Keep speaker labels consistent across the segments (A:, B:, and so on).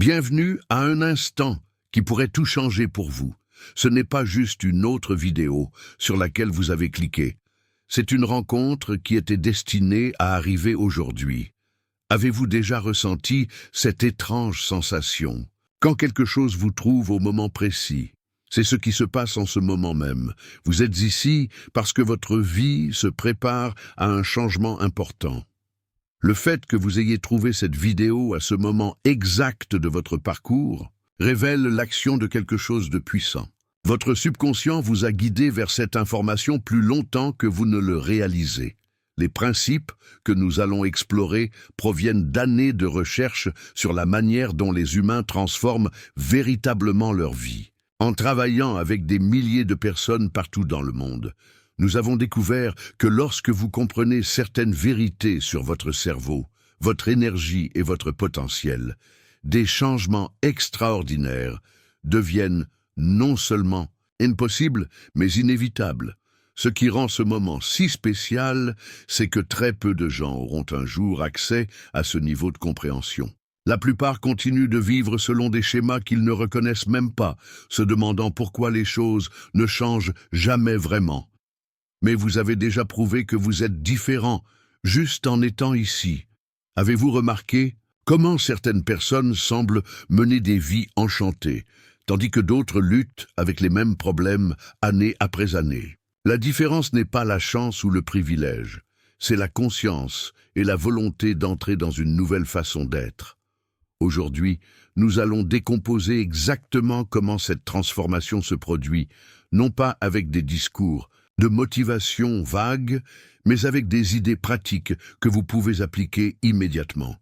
A: Bienvenue à un instant qui pourrait tout changer pour vous. Ce n'est pas juste une autre vidéo sur laquelle vous avez cliqué. C'est une rencontre qui était destinée à arriver aujourd'hui. Avez-vous déjà ressenti cette étrange sensation? Quand quelque chose vous trouve au moment précis, c'est ce qui se passe en ce moment même. Vous êtes ici parce que votre vie se prépare à un changement important. Le fait que vous ayez trouvé cette vidéo à ce moment exact de votre parcours révèle l'action de quelque chose de puissant. Votre subconscient vous a guidé vers cette information plus longtemps que vous ne le réalisez. Les principes que nous allons explorer proviennent d'années de recherche sur la manière dont les humains transforment véritablement leur vie. En travaillant avec des milliers de personnes partout dans le monde, nous avons découvert que lorsque vous comprenez certaines vérités sur votre cerveau, votre énergie et votre potentiel, des changements extraordinaires deviennent non seulement impossibles, mais inévitables. Ce qui rend ce moment si spécial, c'est que très peu de gens auront un jour accès à ce niveau de compréhension. La plupart continuent de vivre selon des schémas qu'ils ne reconnaissent même pas, se demandant pourquoi les choses ne changent jamais vraiment. Mais vous avez déjà prouvé que vous êtes différent, juste en étant ici. Avez-vous remarqué comment certaines personnes semblent mener des vies enchantées, tandis que d'autres luttent avec les mêmes problèmes année après année? La différence n'est pas la chance ou le privilège, c'est la conscience et la volonté d'entrer dans une nouvelle façon d'être. Aujourd'hui, nous allons décomposer exactement comment cette transformation se produit, non pas avec des discours, de motivation vague, mais avec des idées pratiques que vous pouvez appliquer immédiatement.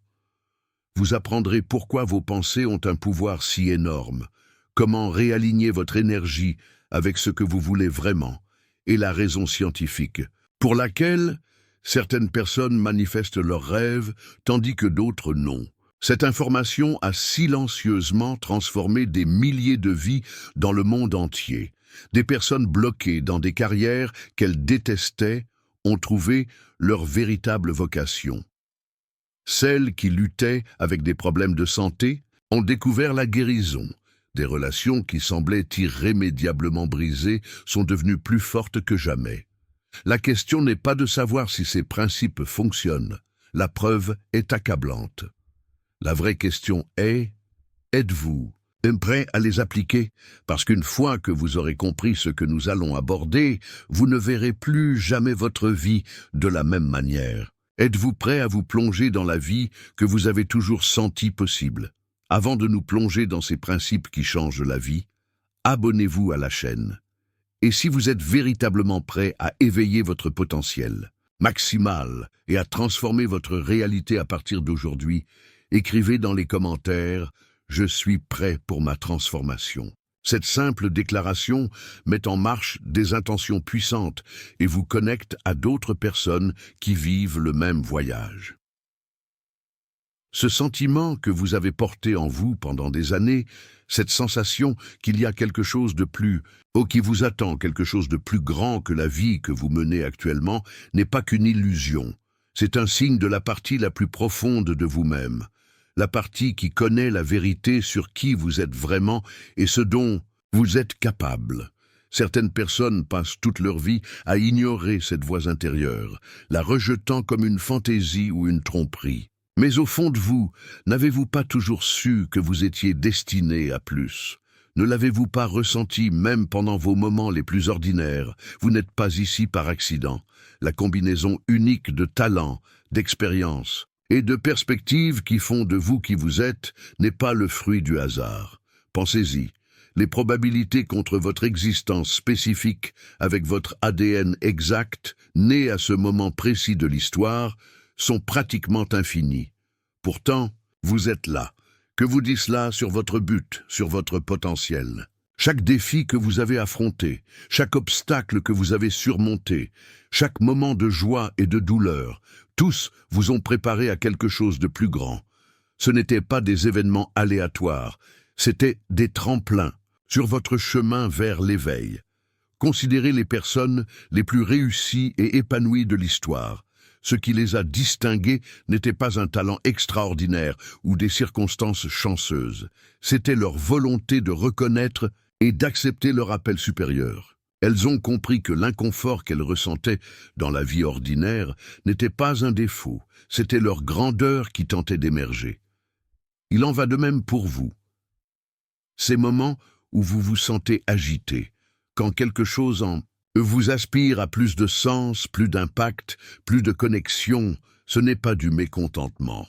A: Vous apprendrez pourquoi vos pensées ont un pouvoir si énorme, comment réaligner votre énergie avec ce que vous voulez vraiment, et la raison scientifique, pour laquelle certaines personnes manifestent leurs rêves, tandis que d'autres non. Cette information a silencieusement transformé des milliers de vies dans le monde entier. Des personnes bloquées dans des carrières qu'elles détestaient ont trouvé leur véritable vocation. Celles qui luttaient avec des problèmes de santé ont découvert la guérison. Des relations qui semblaient irrémédiablement brisées sont devenues plus fortes que jamais. La question n'est pas de savoir si ces principes fonctionnent. La preuve est accablante. La vraie question est, êtes-vous prêt à les appliquer? Parce qu'une fois que vous aurez compris ce que nous allons aborder, vous ne verrez plus jamais votre vie de la même manière. Êtes-vous prêt à vous plonger dans la vie que vous avez toujours senti possible? Avant de nous plonger dans ces principes qui changent la vie, abonnez-vous à la chaîne. Et si vous êtes véritablement prêt à éveiller votre potentiel maximal et à transformer votre réalité à partir d'aujourd'hui, écrivez dans les commentaires « Je suis prêt pour ma transformation ». Cette simple déclaration met en marche des intentions puissantes et vous connecte à d'autres personnes qui vivent le même voyage. Ce sentiment que vous avez porté en vous pendant des années, cette sensation qu'il y a quelque chose de plus, qui vous attend, quelque chose de plus grand que la vie que vous menez actuellement, n'est pas qu'une illusion. C'est un signe de la partie la plus profonde de vous-même. La partie qui connaît la vérité sur qui vous êtes vraiment et ce dont vous êtes capable. Certaines personnes passent toute leur vie à ignorer cette voix intérieure, la rejetant comme une fantaisie ou une tromperie. Mais au fond de vous, n'avez-vous pas toujours su que vous étiez destiné à plus? Ne l'avez-vous pas ressenti même pendant vos moments les plus ordinaires? Vous n'êtes pas ici par accident. La combinaison unique de talent, d'expérience et de perspectives qui font de vous qui vous êtes n'est pas le fruit du hasard. Pensez-y, les probabilités contre votre existence spécifique avec votre ADN exact, né à ce moment précis de l'histoire, sont pratiquement infinies. Pourtant, vous êtes là. Que vous dit cela sur votre but, sur votre potentiel? Chaque défi que vous avez affronté, chaque obstacle que vous avez surmonté, chaque moment de joie et de douleur, tous vous ont préparé à quelque chose de plus grand. Ce n'étaient pas des événements aléatoires, c'étaient des tremplins sur votre chemin vers l'éveil. Considérez les personnes les plus réussies et épanouies de l'histoire. Ce qui les a distingués n'était pas un talent extraordinaire ou des circonstances chanceuses. C'était leur volonté de reconnaître et d'accepter leur appel supérieur. Elles ont compris que l'inconfort qu'elles ressentaient dans la vie ordinaire n'était pas un défaut, c'était leur grandeur qui tentait d'émerger. Il en va de même pour vous. Ces moments où vous vous sentez agité, quand quelque chose en vous aspire à plus de sens, plus d'impact, plus de connexion, ce n'est pas du mécontentement.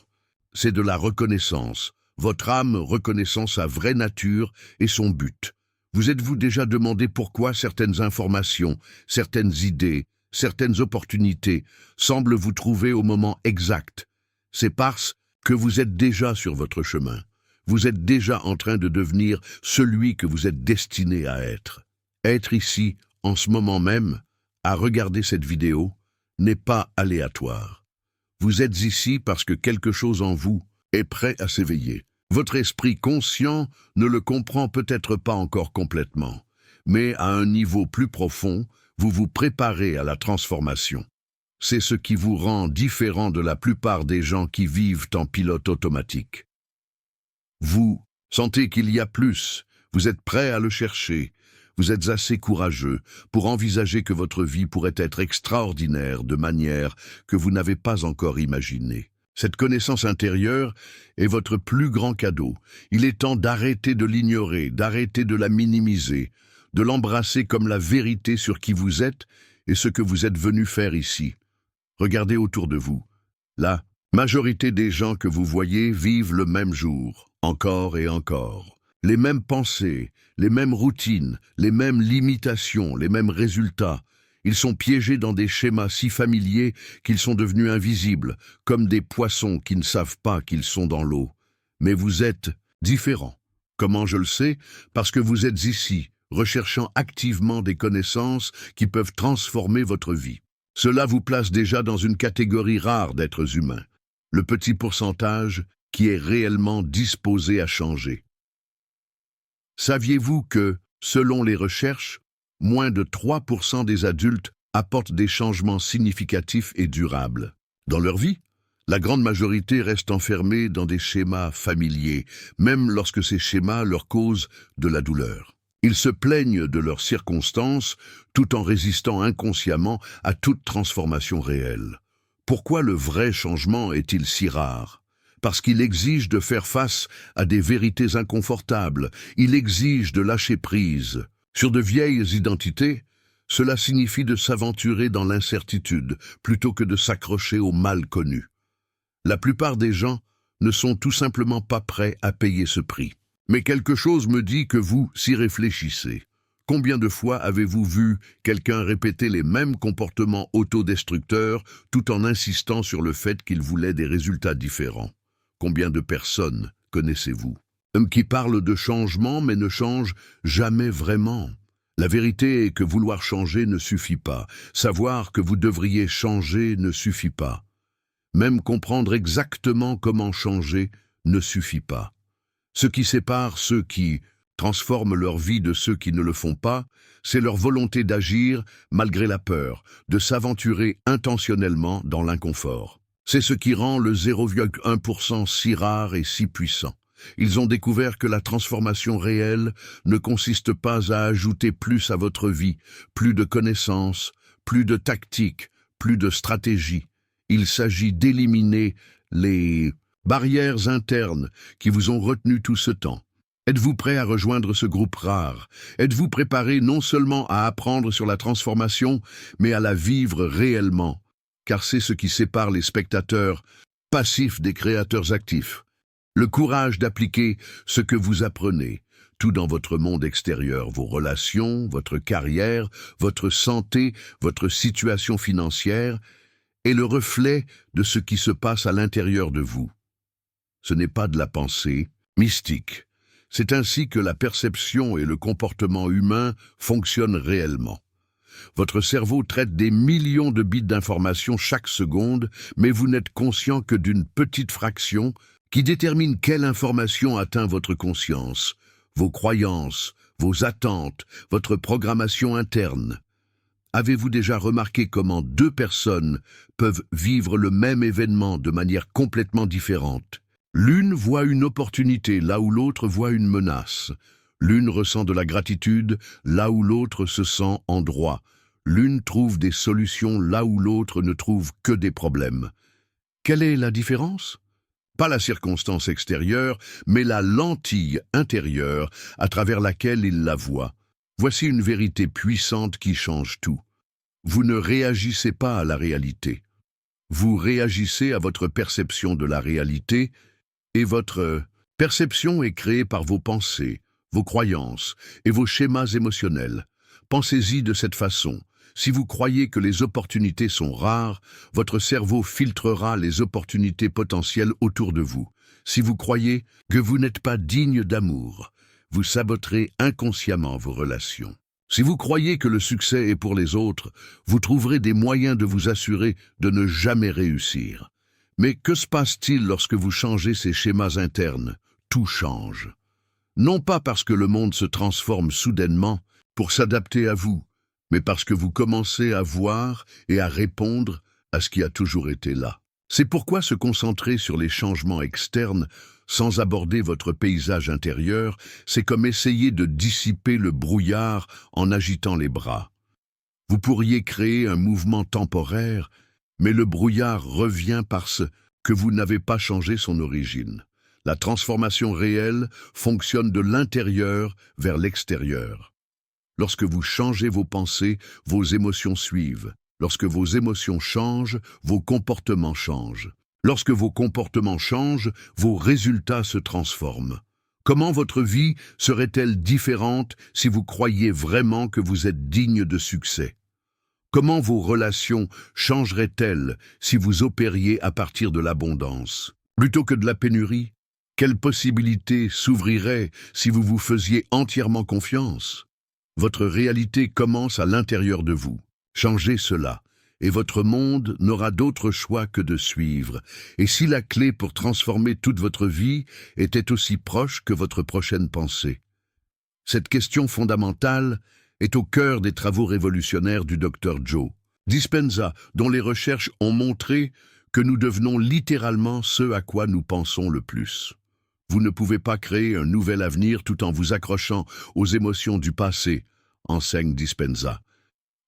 A: C'est de la reconnaissance, votre âme reconnaissant sa vraie nature et son but. Vous êtes-vous déjà demandé pourquoi certaines informations, certaines idées, certaines opportunités semblent vous trouver au moment exact? C'est parce que vous êtes déjà sur votre chemin. Vous êtes déjà en train de devenir celui que vous êtes destiné à être. Être ici, en ce moment même, à regarder cette vidéo, n'est pas aléatoire. Vous êtes ici parce que quelque chose en vous est prêt à s'éveiller. Votre esprit conscient ne le comprend peut-être pas encore complètement, mais à un niveau plus profond, vous vous préparez à la transformation. C'est ce qui vous rend différent de la plupart des gens qui vivent en pilote automatique. Vous sentez qu'il y a plus, vous êtes prêt à le chercher, vous êtes assez courageux pour envisager que votre vie pourrait être extraordinaire de manière que vous n'avez pas encore imaginée. Cette connaissance intérieure est votre plus grand cadeau. Il est temps d'arrêter de l'ignorer, d'arrêter de la minimiser, de l'embrasser comme la vérité sur qui vous êtes et ce que vous êtes venu faire ici. Regardez autour de vous. La majorité des gens que vous voyez vivent le même jour, encore et encore. Les mêmes pensées, les mêmes routines, les mêmes limitations, les mêmes résultats. Ils sont piégés dans des schémas si familiers qu'ils sont devenus invisibles, comme des poissons qui ne savent pas qu'ils sont dans l'eau. Mais vous êtes différents. Comment je le sais? Parce que vous êtes ici, recherchant activement des connaissances qui peuvent transformer votre vie. Cela vous place déjà dans une catégorie rare d'êtres humains, le petit pourcentage qui est réellement disposé à changer. Saviez-vous que, selon les recherches, moins de 3% des adultes apportent des changements significatifs et durables dans leur vie? La grande majorité reste enfermée dans des schémas familiers, même lorsque ces schémas leur causent de la douleur. Ils se plaignent de leurs circonstances tout en résistant inconsciemment à toute transformation réelle. Pourquoi le vrai changement est-il si rare? Parce qu'il exige de faire face à des vérités inconfortables, il exige de lâcher prise. Sur de vieilles identités, cela signifie de s'aventurer dans l'incertitude plutôt que de s'accrocher au mal connu. La plupart des gens ne sont tout simplement pas prêts à payer ce prix. Mais quelque chose me dit que vous s'y réfléchissez. Combien de fois avez-vous vu quelqu'un répéter les mêmes comportements autodestructeurs tout en insistant sur le fait qu'il voulait des résultats différents? Combien de personnes connaissez-vous qui parlent de changement mais ne changent jamais vraiment? La vérité est que vouloir changer ne suffit pas. Savoir que vous devriez changer ne suffit pas. Même comprendre exactement comment changer ne suffit pas. Ce qui sépare ceux qui transforment leur vie de ceux qui ne le font pas, c'est leur volonté d'agir malgré la peur, de s'aventurer intentionnellement dans l'inconfort. C'est ce qui rend le 0,1% si rare et si puissant. Ils ont découvert que la transformation réelle ne consiste pas à ajouter plus à votre vie, plus de connaissances, plus de tactiques, plus de stratégies. Il s'agit d'éliminer les barrières internes qui vous ont retenu tout ce temps. Êtes-vous prêt à rejoindre ce groupe rare? Êtes-vous préparé non seulement à apprendre sur la transformation, mais à la vivre réellement? Car c'est ce qui sépare les spectateurs passifs des créateurs actifs. Le courage d'appliquer ce que vous apprenez, tout dans votre monde extérieur, vos relations, votre carrière, votre santé, votre situation financière, est le reflet de ce qui se passe à l'intérieur de vous. Ce n'est pas de la pensée mystique. C'est ainsi que la perception et le comportement humain fonctionnent réellement. Votre cerveau traite des millions de bits d'informations chaque seconde, mais vous n'êtes conscient que d'une petite fraction qui détermine quelle information atteint votre conscience, vos croyances, vos attentes, votre programmation interne. Avez-vous déjà remarqué comment deux personnes peuvent vivre le même événement de manière complètement différente? L'une voit une opportunité là où l'autre voit une menace. L'une ressent de la gratitude là où l'autre se sent en droit. L'une trouve des solutions là où l'autre ne trouve que des problèmes. Quelle est la différence? Pas la circonstance extérieure, mais la lentille intérieure à travers laquelle il la voit. Voici une vérité puissante qui change tout. Vous ne réagissez pas à la réalité. Vous réagissez à votre perception de la réalité, et votre perception est créée par vos pensées, vos croyances et vos schémas émotionnels. Pensez-y de cette façon. Si vous croyez que les opportunités sont rares, votre cerveau filtrera les opportunités potentielles autour de vous. Si vous croyez que vous n'êtes pas digne d'amour, vous saboterez inconsciemment vos relations. Si vous croyez que le succès est pour les autres, vous trouverez des moyens de vous assurer de ne jamais réussir. Mais que se passe-t-il lorsque vous changez ces schémas internes? Tout change. Non pas parce que le monde se transforme soudainement pour s'adapter à vous, mais parce que vous commencez à voir et à répondre à ce qui a toujours été là. C'est pourquoi se concentrer sur les changements externes sans aborder votre paysage intérieur, c'est comme essayer de dissiper le brouillard en agitant les bras. Vous pourriez créer un mouvement temporaire, mais le brouillard revient parce que vous n'avez pas changé son origine. La transformation réelle fonctionne de l'intérieur vers l'extérieur. Lorsque vous changez vos pensées, vos émotions suivent. Lorsque vos émotions changent, vos comportements changent. Lorsque vos comportements changent, vos résultats se transforment. Comment votre vie serait-elle différente si vous croyiez vraiment que vous êtes digne de succès? Comment vos relations changeraient-elles si vous opériez à partir de l'abondance, plutôt que de la pénurie? Quelles possibilités s'ouvriraient si vous vous faisiez entièrement confiance? Votre réalité commence à l'intérieur de vous. Changez cela, et votre monde n'aura d'autre choix que de suivre. Et si la clé pour transformer toute votre vie était aussi proche que votre prochaine pensée? Cette question fondamentale est au cœur des travaux révolutionnaires du Dr Joe Dispenza, dont les recherches ont montré que nous devenons littéralement ce à quoi nous pensons le plus. Vous ne pouvez pas créer un nouvel avenir tout en vous accrochant aux émotions du passé, enseigne Dispenza.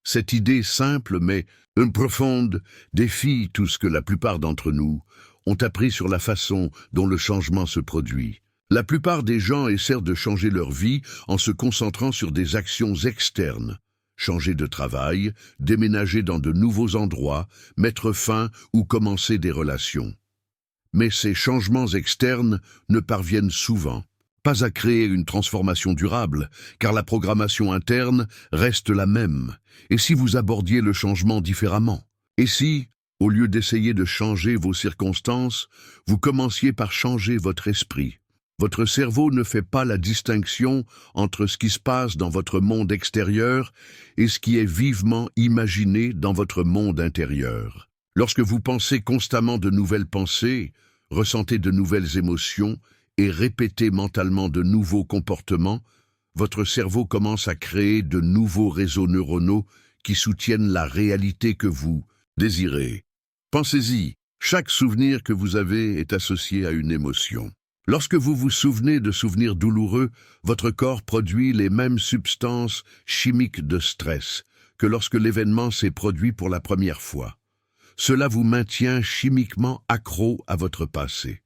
A: Cette idée simple mais profonde défie tout ce que la plupart d'entre nous ont appris sur la façon dont le changement se produit. La plupart des gens essaient de changer leur vie en se concentrant sur des actions externes. Changer de travail, déménager dans de nouveaux endroits, mettre fin ou commencer des relations. Mais ces changements externes ne parviennent souvent pas à créer une transformation durable, car la programmation interne reste la même. Et si vous abordiez le changement différemment? Et si, au lieu d'essayer de changer vos circonstances, vous commenciez par changer votre esprit? Votre cerveau ne fait pas la distinction entre ce qui se passe dans votre monde extérieur et ce qui est vivement imaginé dans votre monde intérieur. Lorsque vous pensez constamment de nouvelles pensées, ressentez de nouvelles émotions et répétez mentalement de nouveaux comportements, votre cerveau commence à créer de nouveaux réseaux neuronaux qui soutiennent la réalité que vous désirez. Pensez-y, chaque souvenir que vous avez est associé à une émotion. Lorsque vous vous souvenez de souvenirs douloureux, votre corps produit les mêmes substances chimiques de stress que lorsque l'événement s'est produit pour la première fois. Cela vous maintient chimiquement accro à votre passé.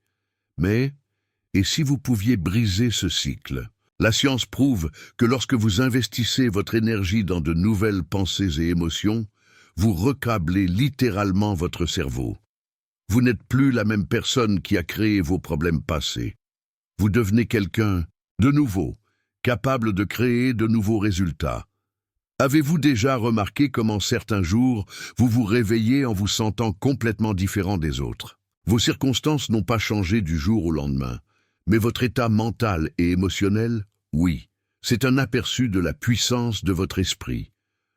A: Mais, et si vous pouviez briser ce cycle? La science prouve que lorsque vous investissez votre énergie dans de nouvelles pensées et émotions, vous recablez littéralement votre cerveau. Vous n'êtes plus la même personne qui a créé vos problèmes passés. Vous devenez quelqu'un de nouveau, capable de créer de nouveaux résultats. Avez-vous déjà remarqué comment certains jours, vous vous réveillez en vous sentant complètement différent des autres? Vos circonstances n'ont pas changé du jour au lendemain, mais votre état mental et émotionnel, oui. C'est un aperçu de la puissance de votre esprit.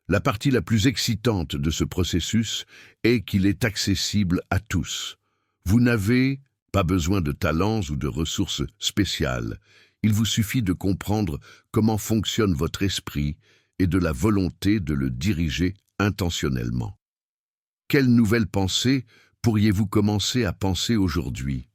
A: La partie la plus excitante de ce processus est qu'il est accessible à tous. Vous n'avez pas besoin de talents ou de ressources spéciales. Il vous suffit de comprendre comment fonctionne votre esprit et de la volonté de le diriger intentionnellement. Quelle nouvelle pensée pourriez-vous commencer à penser aujourd'hui?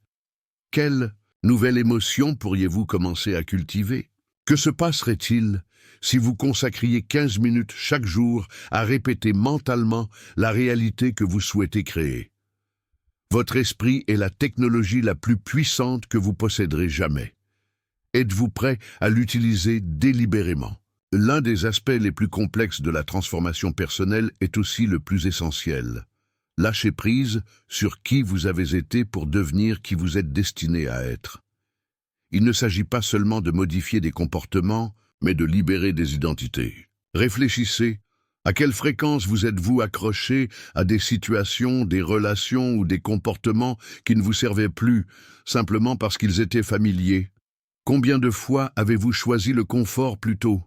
A: Quelle nouvelle émotion pourriez-vous commencer à cultiver? Que se passerait-il si vous consacriez 15 minutes chaque jour à répéter mentalement la réalité que vous souhaitez créer? Votre esprit est la technologie la plus puissante que vous posséderez jamais. Êtes-vous prêt à l'utiliser délibérément? L'un des aspects les plus complexes de la transformation personnelle est aussi le plus essentiel. Lâchez prise sur qui vous avez été pour devenir qui vous êtes destiné à être. Il ne s'agit pas seulement de modifier des comportements, mais de libérer des identités. Réfléchissez. À quelle fréquence vous êtes-vous accroché à des situations, des relations ou des comportements qui ne vous servaient plus, simplement parce qu'ils étaient familiers? Combien de fois avez-vous choisi le confort plutôt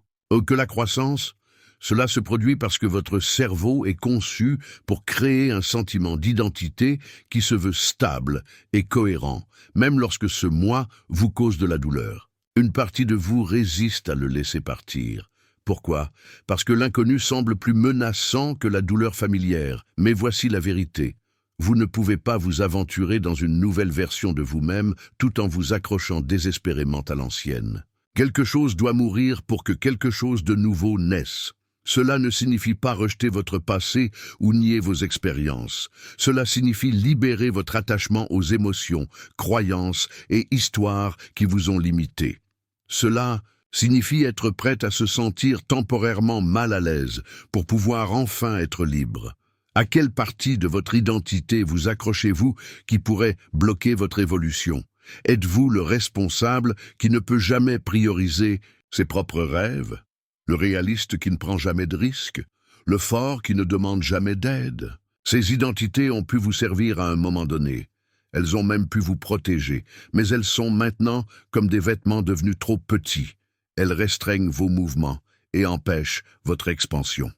A: que la croissance? Cela se produit parce que votre cerveau est conçu pour créer un sentiment d'identité qui se veut stable et cohérent, même lorsque ce moi vous cause de la douleur. Une partie de vous résiste à le laisser partir. Pourquoi? Parce que l'inconnu semble plus menaçant que la douleur familière. Mais voici la vérité. Vous ne pouvez pas vous aventurer dans une nouvelle version de vous-même tout en vous accrochant désespérément à l'ancienne. Quelque chose doit mourir pour que quelque chose de nouveau naisse. Cela ne signifie pas rejeter votre passé ou nier vos expériences. Cela signifie libérer votre attachement aux émotions, croyances et histoires qui vous ont limité. Cela signifie être prête à se sentir temporairement mal à l'aise pour pouvoir enfin être libre. À quelle partie de votre identité vous accrochez-vous qui pourrait bloquer votre évolution? Êtes-vous le responsable qui ne peut jamais prioriser ses propres rêves? Le réaliste qui ne prend jamais de risques? Le fort qui ne demande jamais d'aide? Ces identités ont pu vous servir à un moment donné. Elles ont même pu vous protéger, mais elles sont maintenant comme des vêtements devenus trop petits. Elles restreignent vos mouvements et empêchent votre expansion.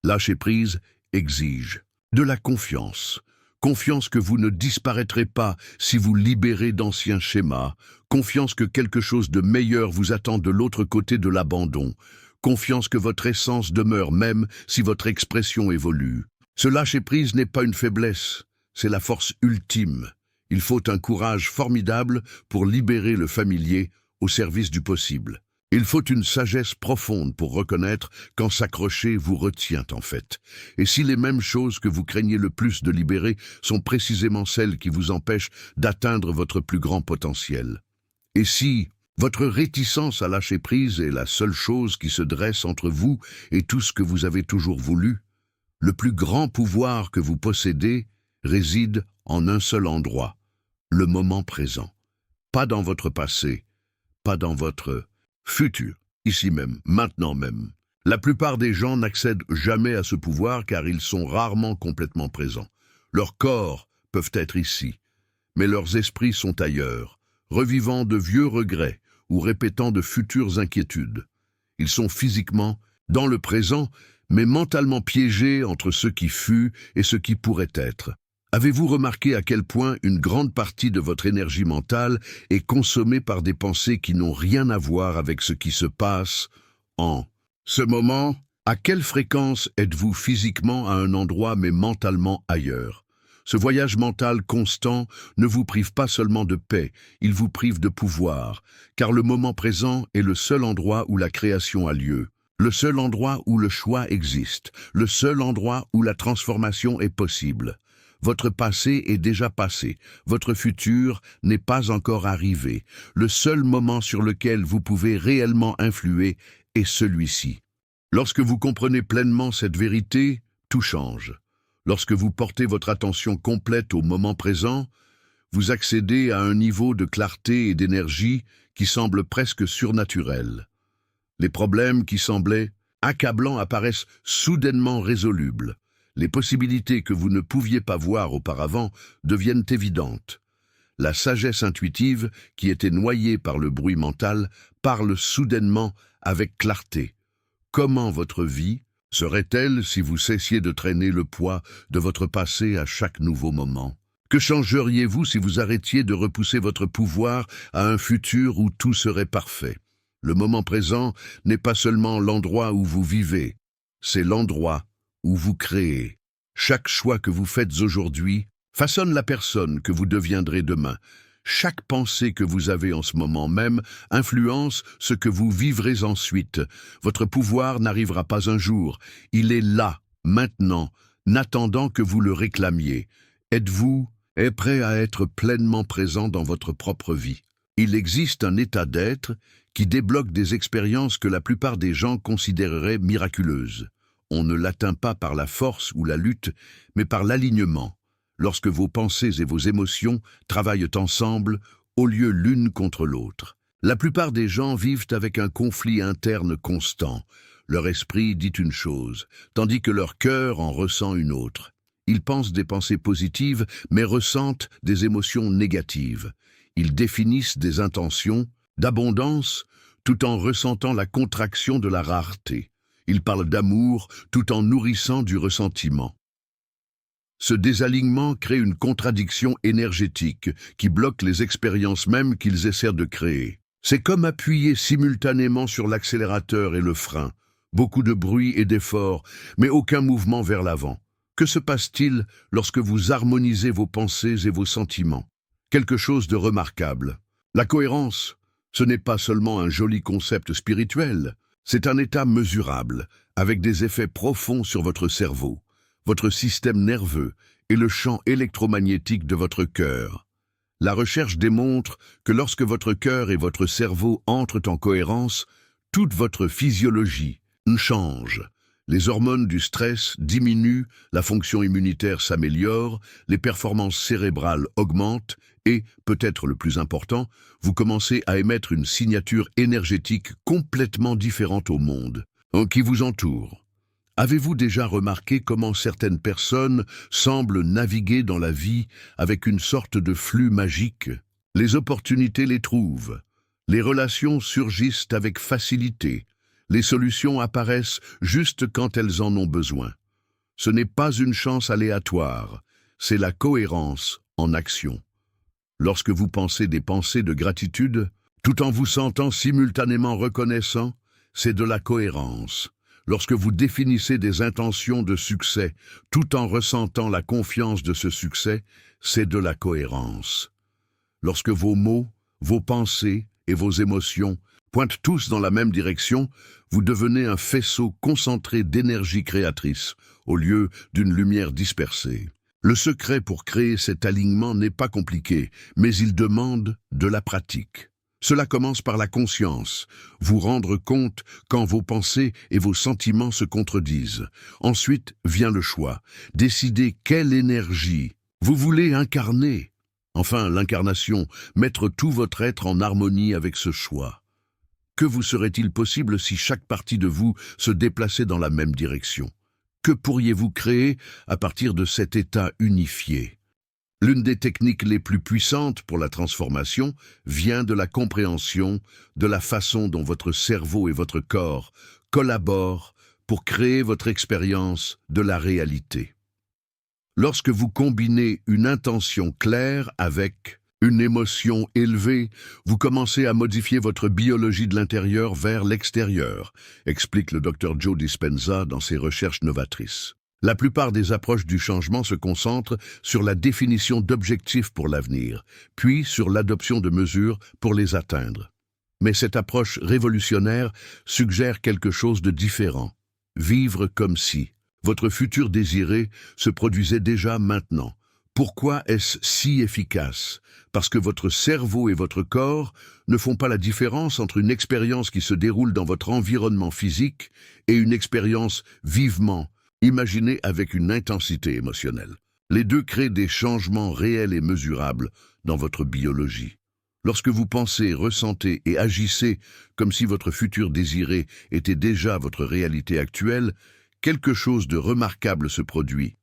A: Lâcher prise exige de la confiance. Confiance que vous ne disparaîtrez pas si vous libérez d'anciens schémas. Confiance que quelque chose de meilleur vous attend de l'autre côté de l'abandon. Confiance que votre essence demeure même si votre expression évolue. Ce lâcher prise n'est pas une faiblesse, c'est la force ultime. Il faut un courage formidable pour libérer le familier au service du possible. Il faut une sagesse profonde pour reconnaître quand s'accrocher vous retient en fait. Et si les mêmes choses que vous craignez le plus de libérer sont précisément celles qui vous empêchent d'atteindre votre plus grand potentiel. Et si votre réticence à lâcher prise est la seule chose qui se dresse entre vous et tout ce que vous avez toujours voulu, le plus grand pouvoir que vous possédez réside en un seul endroit, le moment présent. Pas dans votre passé, pas dans votre futur, ici même, maintenant même. La plupart des gens n'accèdent jamais à ce pouvoir car ils sont rarement complètement présents. Leurs corps peuvent être ici, mais leurs esprits sont ailleurs, revivant de vieux regrets ou répétant de futures inquiétudes. Ils sont physiquement dans le présent, mais mentalement piégés entre ce qui fut et ce qui pourrait être. Avez-vous remarqué à quel point une grande partie de votre énergie mentale est consommée par des pensées qui n'ont rien à voir avec ce qui se passe en ce moment? À quelle fréquence êtes-vous physiquement à un endroit mais mentalement ailleurs? Ce voyage mental constant ne vous prive pas seulement de paix, il vous prive de pouvoir, car le moment présent est le seul endroit où la création a lieu, le seul endroit où le choix existe, le seul endroit où la transformation est possible. Votre passé est déjà passé, votre futur n'est pas encore arrivé. Le seul moment sur lequel vous pouvez réellement influer est celui-ci. Lorsque vous comprenez pleinement cette vérité, tout change. Lorsque vous portez votre attention complète au moment présent, vous accédez à un niveau de clarté et d'énergie qui semble presque surnaturel. Les problèmes qui semblaient accablants apparaissent soudainement résolubles. Les possibilités que vous ne pouviez pas voir auparavant deviennent évidentes. La sagesse intuitive, qui était noyée par le bruit mental, parle soudainement avec clarté. Comment votre vie serait-elle si vous cessiez de traîner le poids de votre passé à chaque nouveau moment? Que changeriez-vous si vous arrêtiez de repousser votre pouvoir à un futur où tout serait parfait? Le moment présent n'est pas seulement l'endroit où vous vivez, c'est l'endroit où vous créez. Chaque choix que vous faites aujourd'hui façonne la personne que vous deviendrez demain. Chaque pensée que vous avez en ce moment même influence ce que vous vivrez ensuite. Votre pouvoir n'arrivera pas un jour. Il est là, maintenant, n'attendant que vous le réclamiez. Êtes-vous prêt à être pleinement présent dans votre propre vie? Il existe un état d'être qui débloque des expériences que la plupart des gens considéreraient miraculeuses. On ne l'atteint pas par la force ou la lutte, mais par l'alignement. Lorsque vos pensées et vos émotions travaillent ensemble, au lieu l'une contre l'autre. La plupart des gens vivent avec un conflit interne constant. Leur esprit dit une chose, tandis que leur cœur en ressent une autre. Ils pensent des pensées positives, mais ressentent des émotions négatives. Ils définissent des intentions d'abondance, tout en ressentant la contraction de la rareté. Ils parlent d'amour, tout en nourrissant du ressentiment. Ce désalignement crée une contradiction énergétique qui bloque les expériences mêmes qu'ils essaient de créer. C'est comme appuyer simultanément sur l'accélérateur et le frein. Beaucoup de bruit et d'efforts, mais aucun mouvement vers l'avant. Que se passe-t-il lorsque vous harmonisez vos pensées et vos sentiments? Quelque chose de remarquable. La cohérence, ce n'est pas seulement un joli concept spirituel, c'est un état mesurable, avec des effets profonds sur votre cerveau, votre système nerveux et le champ électromagnétique de votre cœur. La recherche démontre que lorsque votre cœur et votre cerveau entrent en cohérence, toute votre physiologie change. Les hormones du stress diminuent, la fonction immunitaire s'améliore, les performances cérébrales augmentent et, peut-être le plus important, vous commencez à émettre une signature énergétique complètement différente au monde qui vous entoure. Avez-vous déjà remarqué comment certaines personnes semblent naviguer dans la vie avec une sorte de flux magique? Les opportunités les trouvent, les relations surgissent avec facilité, les solutions apparaissent juste quand elles en ont besoin. Ce n'est pas une chance aléatoire, c'est la cohérence en action. Lorsque vous pensez des pensées de gratitude, tout en vous sentant simultanément reconnaissant, c'est de la cohérence. Lorsque vous définissez des intentions de succès, tout en ressentant la confiance de ce succès, c'est de la cohérence. Lorsque vos mots, vos pensées et vos émotions pointent tous dans la même direction, vous devenez un faisceau concentré d'énergie créatrice, au lieu d'une lumière dispersée. Le secret pour créer cet alignement n'est pas compliqué, mais il demande de la pratique. Cela commence par la conscience, vous rendre compte quand vos pensées et vos sentiments se contredisent. Ensuite vient le choix, décider quelle énergie vous voulez incarner. Enfin, l'incarnation, mettre tout votre être en harmonie avec ce choix. Que vous serait-il possible si chaque partie de vous se déplaçait dans la même direction? Que pourriez-vous créer à partir de cet état unifié? L'une des techniques les plus puissantes pour la transformation vient de la compréhension de la façon dont votre cerveau et votre corps collaborent pour créer votre expérience de la réalité. Lorsque vous combinez une intention claire avec une émotion élevée, vous commencez à modifier votre biologie de l'intérieur vers l'extérieur, explique le Dr Joe Dispenza dans ses recherches novatrices. La plupart des approches du changement se concentrent sur la définition d'objectifs pour l'avenir, puis sur l'adoption de mesures pour les atteindre. Mais cette approche révolutionnaire suggère quelque chose de différent. Vivre comme si votre futur désiré se produisait déjà maintenant. Pourquoi est-ce si efficace? Parce que votre cerveau et votre corps ne font pas la différence entre une expérience qui se déroule dans votre environnement physique et une expérience vivement imaginée avec une intensité émotionnelle. Les deux créent des changements réels et mesurables dans votre biologie. Lorsque vous pensez, ressentez et agissez comme si votre futur désiré était déjà votre réalité actuelle, quelque chose de remarquable se produit.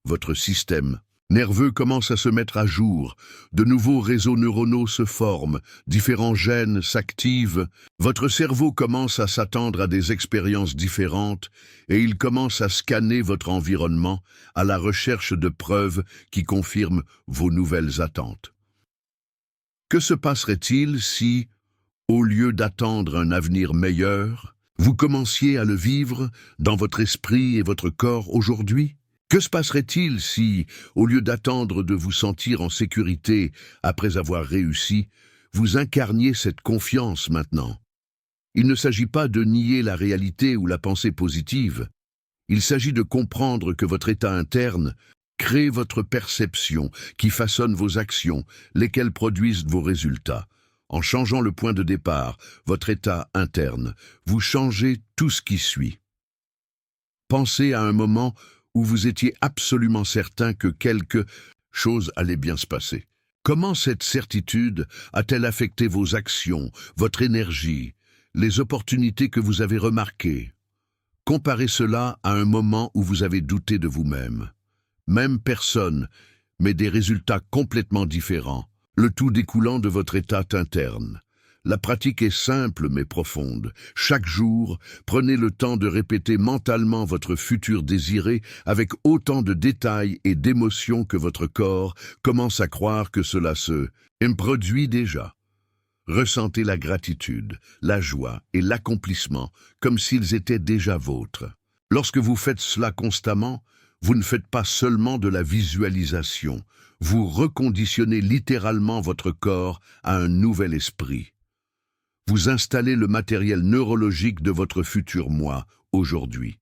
A: Votre système nerveux commence à se mettre à jour, de nouveaux réseaux neuronaux se forment, différents gènes s'activent, votre cerveau commence à s'attendre à des expériences différentes et il commence à scanner votre environnement à la recherche de preuves qui confirment vos nouvelles attentes. Que se passerait-il si, au lieu d'attendre un avenir meilleur, vous commenciez à le vivre dans votre esprit et votre corps aujourd'hui? Que se passerait-il si, au lieu d'attendre de vous sentir en sécurité après avoir réussi, vous incarniez cette confiance maintenant? Il ne s'agit pas de nier la réalité ou la pensée positive. Il s'agit de comprendre que votre état interne crée votre perception qui façonne vos actions, lesquelles produisent vos résultats. En changeant le point de départ, votre état interne, vous changez tout ce qui suit. Pensez à un moment où vous étiez absolument certain que quelque chose allait bien se passer. Comment cette certitude a-t-elle affecté vos actions, votre énergie, les opportunités que vous avez remarquées? Comparez cela à un moment où vous avez douté de vous-même. Même personne, mais des résultats complètement différents, le tout découlant de votre état interne. La pratique est simple mais profonde. Chaque jour, prenez le temps de répéter mentalement votre futur désiré avec autant de détails et d'émotions que votre corps commence à croire que cela se produit déjà. Ressentez la gratitude, la joie et l'accomplissement comme s'ils étaient déjà vôtres. Lorsque vous faites cela constamment, vous ne faites pas seulement de la visualisation, vous reconditionnez littéralement votre corps à un nouvel esprit. Vous installez le matériel neurologique de votre futur moi, aujourd'hui.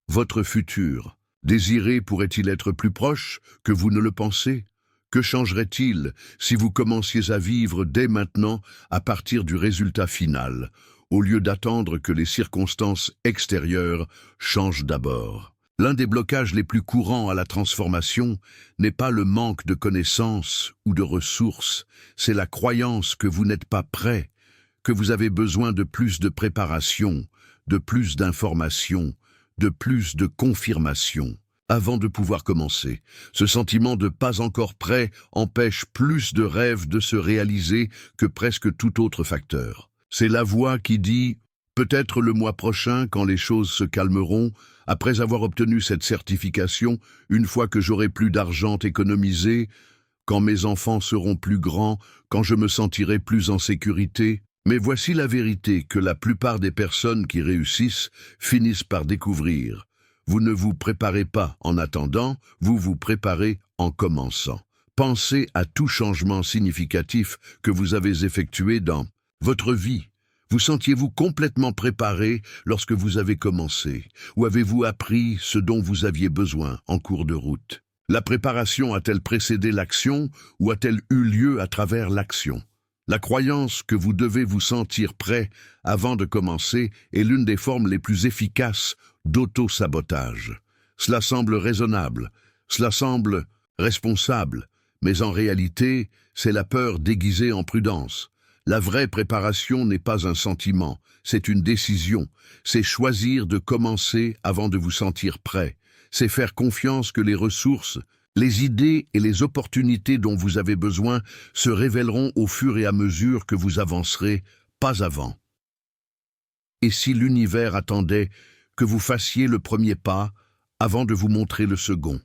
A: Votre futur, désiré pourrait-il être plus proche que vous ne le pensez? Que changerait-il si vous commenciez à vivre dès maintenant à partir du résultat final, au lieu d'attendre que les circonstances extérieures changent d'abord? L'un des blocages les plus courants à la transformation n'est pas le manque de connaissances ou de ressources, c'est la croyance que vous n'êtes pas prêt, que vous avez besoin de plus de préparation, de plus d'informations, de plus de confirmation avant de pouvoir commencer. Ce sentiment de pas encore prêt empêche plus de rêves de se réaliser que presque tout autre facteur. C'est la voix qui dit « peut-être le mois prochain, quand les choses se calmeront, après avoir obtenu cette certification, une fois que j'aurai plus d'argent économisé, quand mes enfants seront plus grands, quand je me sentirai plus en sécurité ». Mais voici la vérité que la plupart des personnes qui réussissent finissent par découvrir. Vous ne vous préparez pas en attendant, vous vous préparez en commençant. Pensez à tout changement significatif que vous avez effectué dans votre vie. Vous sentiez-vous complètement préparé lorsque vous avez commencé? Ou avez-vous appris ce dont vous aviez besoin en cours de route? La préparation a-t-elle précédé l'action ou a-t-elle eu lieu à travers l'action? La croyance que vous devez vous sentir prêt avant de commencer est l'une des formes les plus efficaces d'auto-sabotage. Cela semble raisonnable, cela semble responsable, mais en réalité, c'est la peur déguisée en prudence. La vraie préparation n'est pas un sentiment, c'est une décision. C'est choisir de commencer avant de vous sentir prêt. C'est faire confiance que les ressources, les idées et les opportunités dont vous avez besoin se révéleront au fur et à mesure que vous avancerez, pas avant. Et si l'univers attendait que vous fassiez le premier pas avant de vous montrer le second?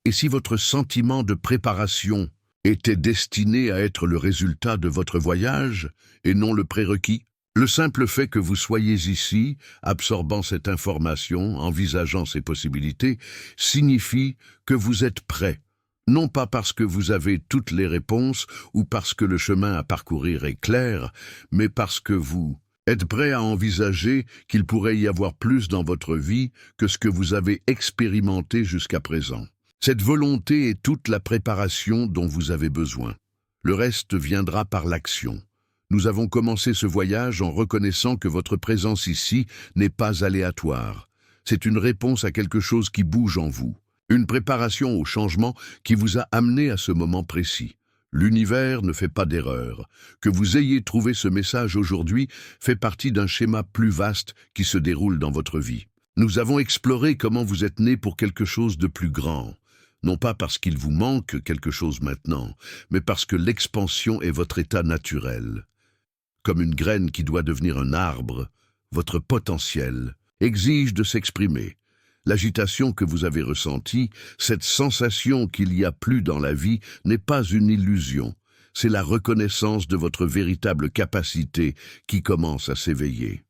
A: Et si votre sentiment de préparation était destiné à être le résultat de votre voyage et non le prérequis? Le simple fait que vous soyez ici, absorbant cette information, envisageant ces possibilités, signifie que vous êtes prêt. Non pas parce que vous avez toutes les réponses ou parce que le chemin à parcourir est clair, mais parce que vous êtes prêt à envisager qu'il pourrait y avoir plus dans votre vie que ce que vous avez expérimenté jusqu'à présent. Cette volonté est toute la préparation dont vous avez besoin. Le reste viendra par l'action. Nous avons commencé ce voyage en reconnaissant que votre présence ici n'est pas aléatoire. C'est une réponse à quelque chose qui bouge en vous, une préparation au changement qui vous a amené à ce moment précis. L'univers ne fait pas d'erreur. Que vous ayez trouvé ce message aujourd'hui fait partie d'un schéma plus vaste qui se déroule dans votre vie. Nous avons exploré comment vous êtes né pour quelque chose de plus grand. Non pas parce qu'il vous manque quelque chose maintenant, mais parce que l'expansion est votre état naturel. Comme une graine qui doit devenir un arbre, votre potentiel exige de s'exprimer. L'agitation que vous avez ressentie, cette sensation qu'il y a plus dans la vie, n'est pas une illusion. C'est la reconnaissance de votre véritable capacité qui commence à s'éveiller.